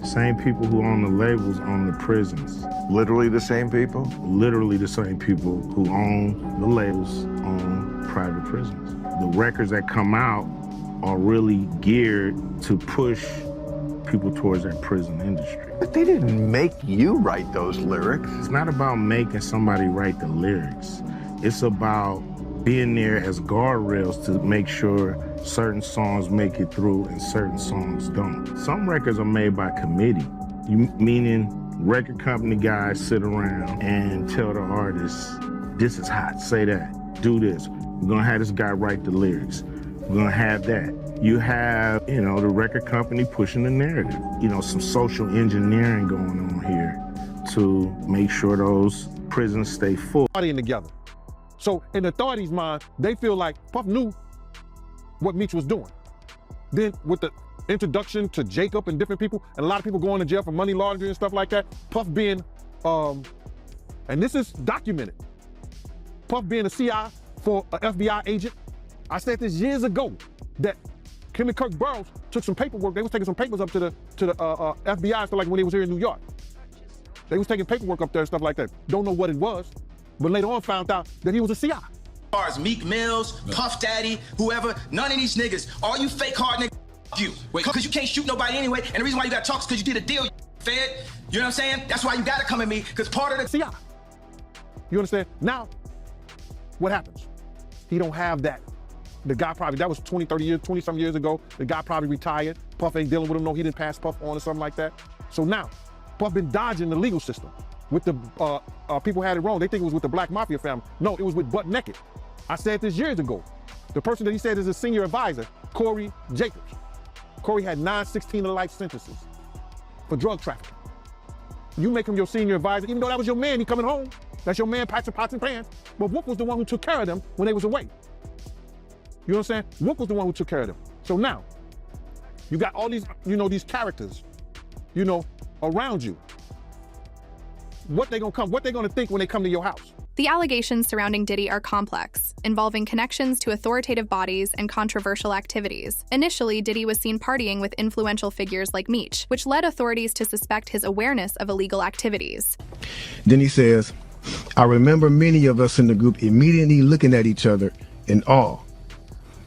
Same people who own the labels own the prisons. Literally the same people? Literally the same people who own the labels own private prisons. The records that come out are really geared to push people towards that prison industry. But they didn't make you write those lyrics. It's not about making somebody write the lyrics. It's about being there as guardrails to make sure certain songs make it through and certain songs don't. Some records are made by committee, meaning record company guys sit around and tell the artists, this is hot, say that, do this. We're gonna have this guy write the lyrics. We're gonna have that. You have, the record company pushing the narrative. Some social engineering going on here to make sure those prisons stay full. Partying together. So in the authorities' mind, they feel like Puff knew what Meech was doing. Then with the introduction to Jacob and different people, and a lot of people going to jail for money laundering and stuff like that, Puff being, and this is documented, Puff being a CI for an FBI agent. I said this years ago, that Kim and Kirk Burroughs took some paperwork, they was taking some papers up to the FBI, so like when they was here in New York. They was taking paperwork up there and stuff like that. Don't know what it was, but later on found out that he was a CI. As far as Meek Mills, Puff Daddy, whoever, none of these niggas, all you fake hard niggas, you. Because you can't shoot nobody anyway, and the reason why you got talks is because you did a deal, you fed. You know what I'm saying? That's why you gotta come at me, because part of the CI. You understand? Now, what happens? He don't have that. The guy probably, that was 20, 30 years, 20 some years ago. The guy probably retired. Puff ain't dealing with him, no, he didn't pass Puff on or something like that. So now, Puff been dodging the legal system. With the, people had it wrong. They think it was with the Black Mafia family. No, it was with Butt Naked. I said this years ago. The person that he said is his senior advisor, Corey Jacobs. Corey had 9 16-to-life sentences for drug trafficking. You make him your senior advisor, even though that was your man, he coming home. That's your man, patching pots and pans. But Whoop was the one who took care of them when they was away. You know what I'm saying? Whoop was the one who took care of them. So now, you got all these, these characters, around you. What they gonna think when they come to your house? The allegations surrounding Diddy are complex, involving connections to authoritative bodies and controversial activities. Initially, Diddy was seen partying with influential figures like Meech, which led authorities to suspect his awareness of illegal activities. Then he says, I remember many of us in the group immediately looking at each other in awe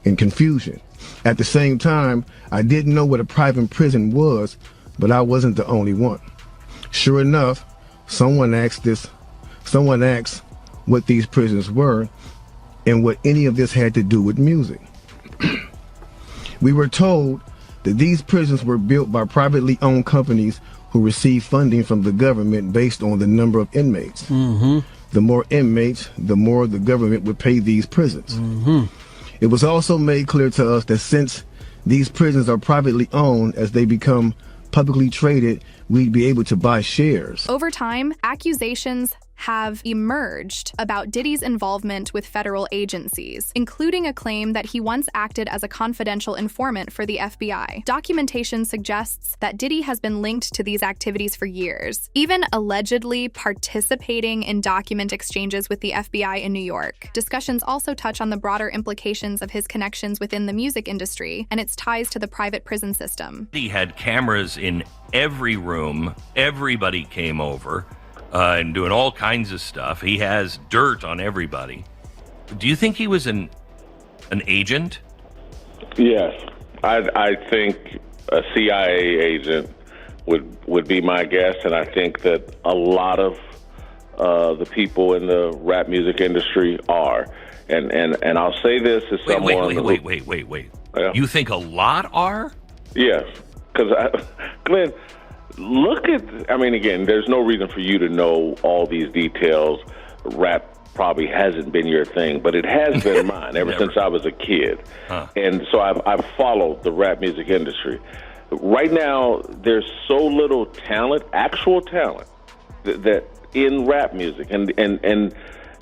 and confusion. At the same time, I didn't know what a private prison was, but I wasn't the only one. Sure enough, someone asked what these prisons were and what any of this had to do with music. We were told that these prisons were built by privately owned companies who receive funding from the government based on the number of inmates. Mm-hmm. The more inmates, the more the government would pay these prisons. Mm-hmm. It was also made clear to us that since these prisons are privately owned, as they become publicly traded, we'd be able to buy shares. Over time, accusations have emerged about Diddy's involvement with federal agencies, including a claim that he once acted as a confidential informant for the FBI. Documentation suggests that Diddy has been linked to these activities for years, even allegedly participating in document exchanges with the FBI in New York. Discussions also touch on the broader implications of his connections within the music industry and its ties to the private prison system. He had cameras in every room. Everybody came over. And doing all kinds of stuff. He has dirt on everybody. Do you think he was an agent? Yes, I think a CIA agent would be my guess, and I think that a lot of the people in the rap music industry are. And I'll say this as someone. Wait. Yeah. You think a lot are? Yes, because Glenn. Look at, again, there's no reason for you to know all these details. Rap probably hasn't been your thing, but it has been mine ever since I was a kid. Huh. And so I've followed the rap music industry. Right now, there's so little talent, actual talent, that in rap music. And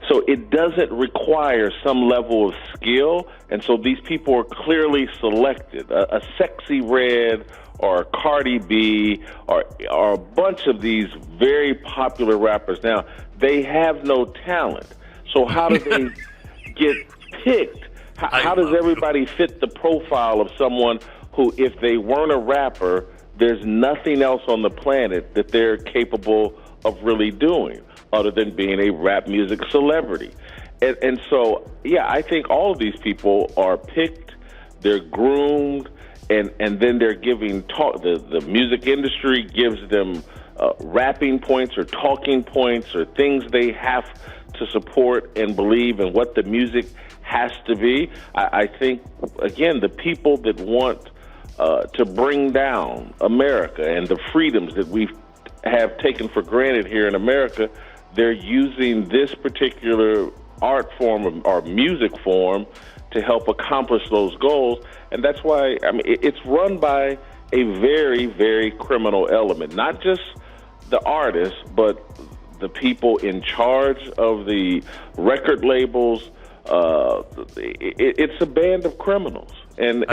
so it doesn't require some level of skill. And so these people are clearly selected. A Sexy Red or Cardi B or a bunch of these very popular rappers now, they have no talent. So how do they get picked? How does everybody fit the profile of someone who, if they weren't a rapper, there's nothing else on the planet that they're capable of really doing other than being a rap music celebrity. And so, yeah, I think all of these people are picked, they're groomed, and then they're giving talk. The music industry gives them rapping points or talking points or things they have to support and believe in what the music has to be. I think, again, the people that want to bring down America and the freedoms that we have taken for granted here in America, they're using this particular art form or music form to help accomplish those goals. And that's why, I mean, it's run by a very, very criminal element, not just the artists, but the people in charge of the record labels. It's a band of criminals, and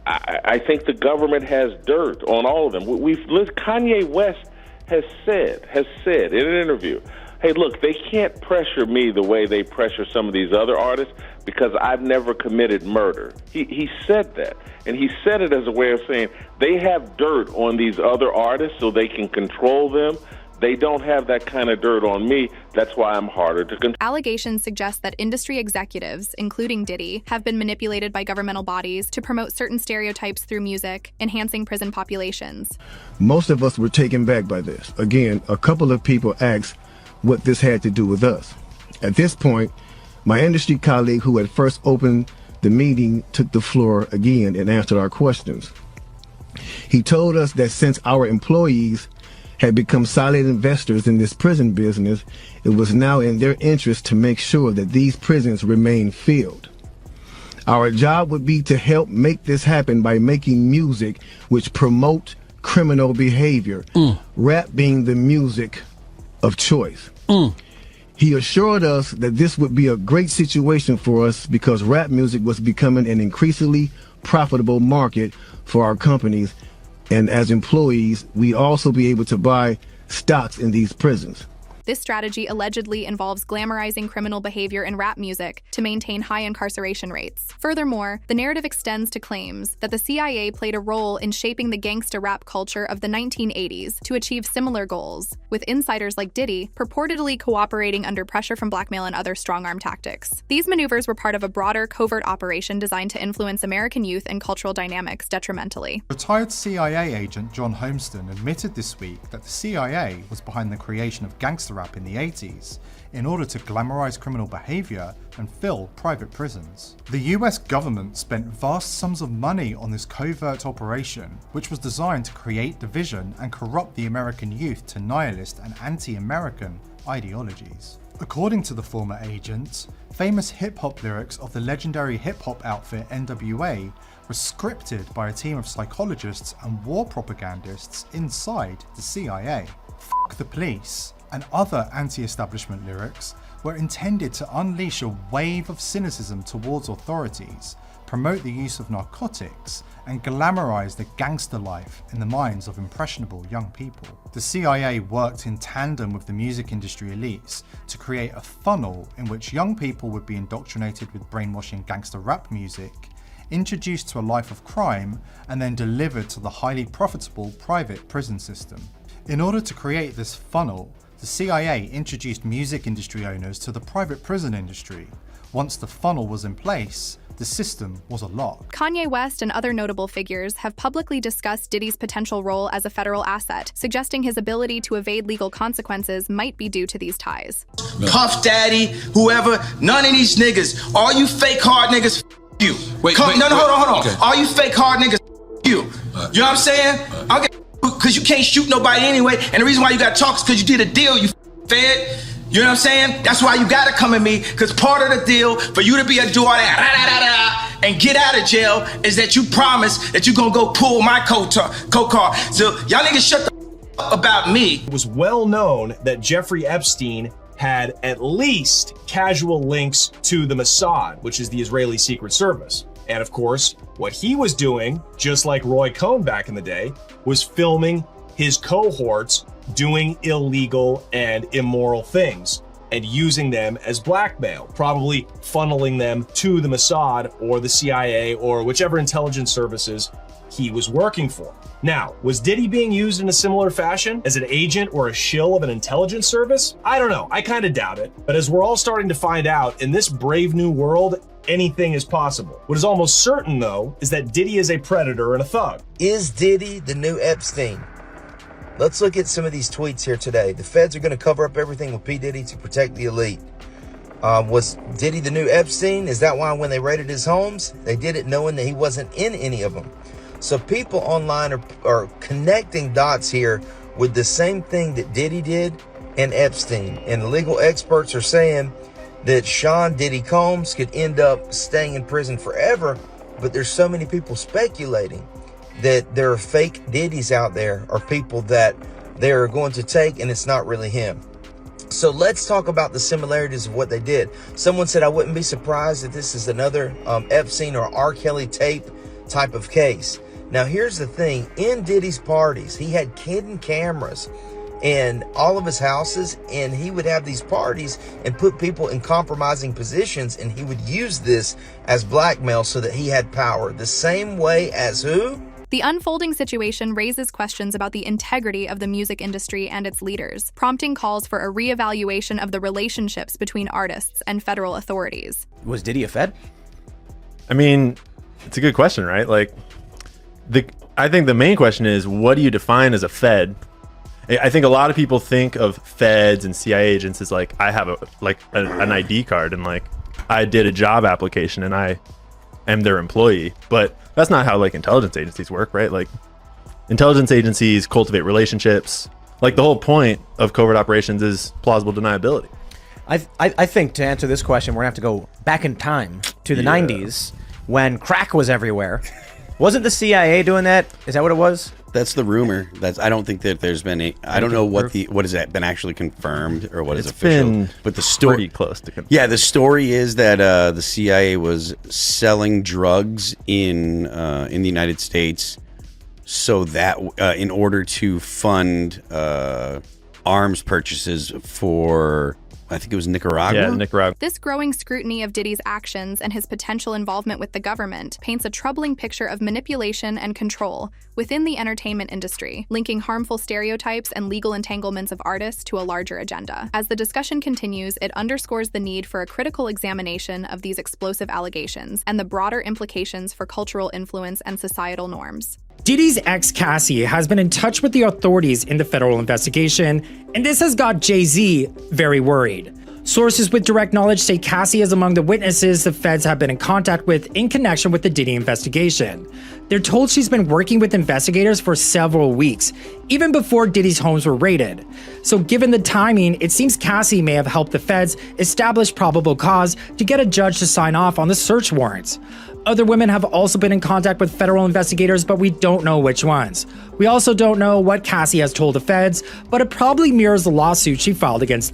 I think the government has dirt on all of them. Kanye West has said in an interview, hey, look, they can't pressure me the way they pressure some of these other artists because I've never committed murder. He said that, and he said it as a way of saying they have dirt on these other artists so they can control them. They don't have that kind of dirt on me. That's why I'm harder to control. Allegations suggest that industry executives, including Diddy, have been manipulated by governmental bodies to promote certain stereotypes through music, enhancing prison populations. Most of us were taken back by this. Again, a couple of people asked what this had to do with us. At this point, my industry colleague who had first opened the meeting took the floor again and answered our questions. He told us that since our employees had become solid investors in this prison business, it was now in their interest to make sure that these prisons remain filled. Our job would be to help make this happen by making music which promote criminal behavior, rap being the music of choice. He assured us that this would be a great situation for us because rap music was becoming an increasingly profitable market for our companies, and as employees, we'd also be able to buy stocks in these prisons. This strategy allegedly involves glamorizing criminal behavior in rap music to maintain high incarceration rates. Furthermore, the narrative extends to claims that the CIA played a role in shaping the gangsta rap culture of the 1980s to achieve similar goals, with insiders like Diddy purportedly cooperating under pressure from blackmail and other strong-arm tactics. These maneuvers were part of a broader covert operation designed to influence American youth and cultural dynamics detrimentally. Retired CIA agent John Homeston admitted this week that the CIA was behind the creation of gangster rap in the 80s in order to glamorize criminal behavior and fill private prisons. The US government spent vast sums of money on this covert operation, which was designed to create division and corrupt the American youth to nihilist and anti-American ideologies. According to the former agent, famous hip-hop lyrics of the legendary hip-hop outfit NWA were scripted by a team of psychologists and war propagandists inside the CIA. Fuck the police and other anti-establishment lyrics were intended to unleash a wave of cynicism towards authorities, promote the use of narcotics, and glamorize the gangster life in the minds of impressionable young people. The CIA worked in tandem with the music industry elites to create a funnel in which young people would be indoctrinated with brainwashing gangster rap music, introduced to a life of crime, and then delivered to the highly profitable private prison system. In order to create this funnel, the CIA introduced music industry owners to the private prison industry. Once the funnel was in place, the system was a lock. Kanye West and other notable figures have publicly discussed Diddy's potential role as a federal asset, suggesting his ability to evade legal consequences might be due to these ties. Puff Daddy, whoever, none of these niggas, all you fake hard niggas, you. Hold on. Okay. All you fake hard niggas, you. You know what I'm saying? Because you can't shoot nobody anyway, and the reason why you got to talk is because you did a deal, you fed. You know what I'm saying? That's why you gotta come at me, because part of the deal for you to be a do all that and get out of jail is that you promise that you're gonna go pull my coat car. So y'all niggas shut the up about me. It was well known that Jeffrey Epstein had at least casual links to the Mossad, which is the Israeli Secret Service. And of course, what he was doing, just like Roy Cohn back in the day, was filming his cohorts doing illegal and immoral things and using them as blackmail, probably funneling them to the Mossad or the CIA or whichever intelligence services he was working for. Now, was Diddy being used in a similar fashion as an agent or a shill of an intelligence service? I don't know. I kind of doubt it. But as we're all starting to find out, in this brave new world, anything is possible. What is almost certain, though, is that Diddy is a predator and a thug. Is Diddy the new Epstein? Let's look at some of these tweets here today. The feds are going to cover up everything with P. Diddy to protect the elite. Was Diddy the new Epstein? Is that why when they raided his homes, they did it knowing that he wasn't in any of them? So people online are connecting dots here with the same thing that Diddy did and Epstein. And legal experts are saying that Sean Diddy Combs could end up staying in prison forever, but there's so many people speculating that there are fake Diddys out there, or people that they're going to take and it's not really him. So let's talk about the similarities of what they did. Someone said, I wouldn't be surprised if this is another Epstein or R. Kelly tape type of case. Now, here's the thing. In Diddy's parties, he had hidden cameras in all of his houses, and he would have these parties and put people in compromising positions, and he would use this as blackmail so that he had power. The same way as who? The unfolding situation raises questions about the integrity of the music industry and its leaders, prompting calls for a reevaluation of the relationships between artists and federal authorities. Was Diddy a Fed? I mean, it's a good question, right? Like, I think the main question is, what do you define as a Fed? I think a lot of people think of feds and CIA agents as like, I have an ID card and like I did a job application and I am their employee, but that's not how like intelligence agencies work, right? Like intelligence agencies cultivate relationships. Like the whole point of covert operations is plausible deniability. I think to answer this question, we're gonna have to go back in time to the 90s when crack was everywhere. Wasn't the CIA doing that? Is that what it was? That's the rumor. I don't think that there's been I don't know what has that been actually confirmed or what is official. But the story pretty close to confirmed. Yeah, the story is that the CIA was selling drugs in the United States, so that in order to fund arms purchases for, I think it was Nicaragua. Yeah, Nicaragua. This growing scrutiny of Diddy's actions and his potential involvement with the government paints a troubling picture of manipulation and control within the entertainment industry, linking harmful stereotypes and legal entanglements of artists to a larger agenda. As the discussion continues, it underscores the need for a critical examination of these explosive allegations and the broader implications for cultural influence and societal norms. Diddy's ex Cassie has been in touch with the authorities in the federal investigation, and this has got Jay-Z very worried. Sources with direct knowledge say Cassie is among the witnesses the feds have been in contact with in connection with the Diddy investigation. They're told she's been working with investigators for several weeks, even before Diddy's homes were raided. So given the timing, it seems Cassie may have helped the feds establish probable cause to get a judge to sign off on the search warrants. Other women have also been in contact with federal investigators, but we don't know which ones. We also don't know what Cassie has told the feds, but it probably mirrors the lawsuit she filed against Diddy.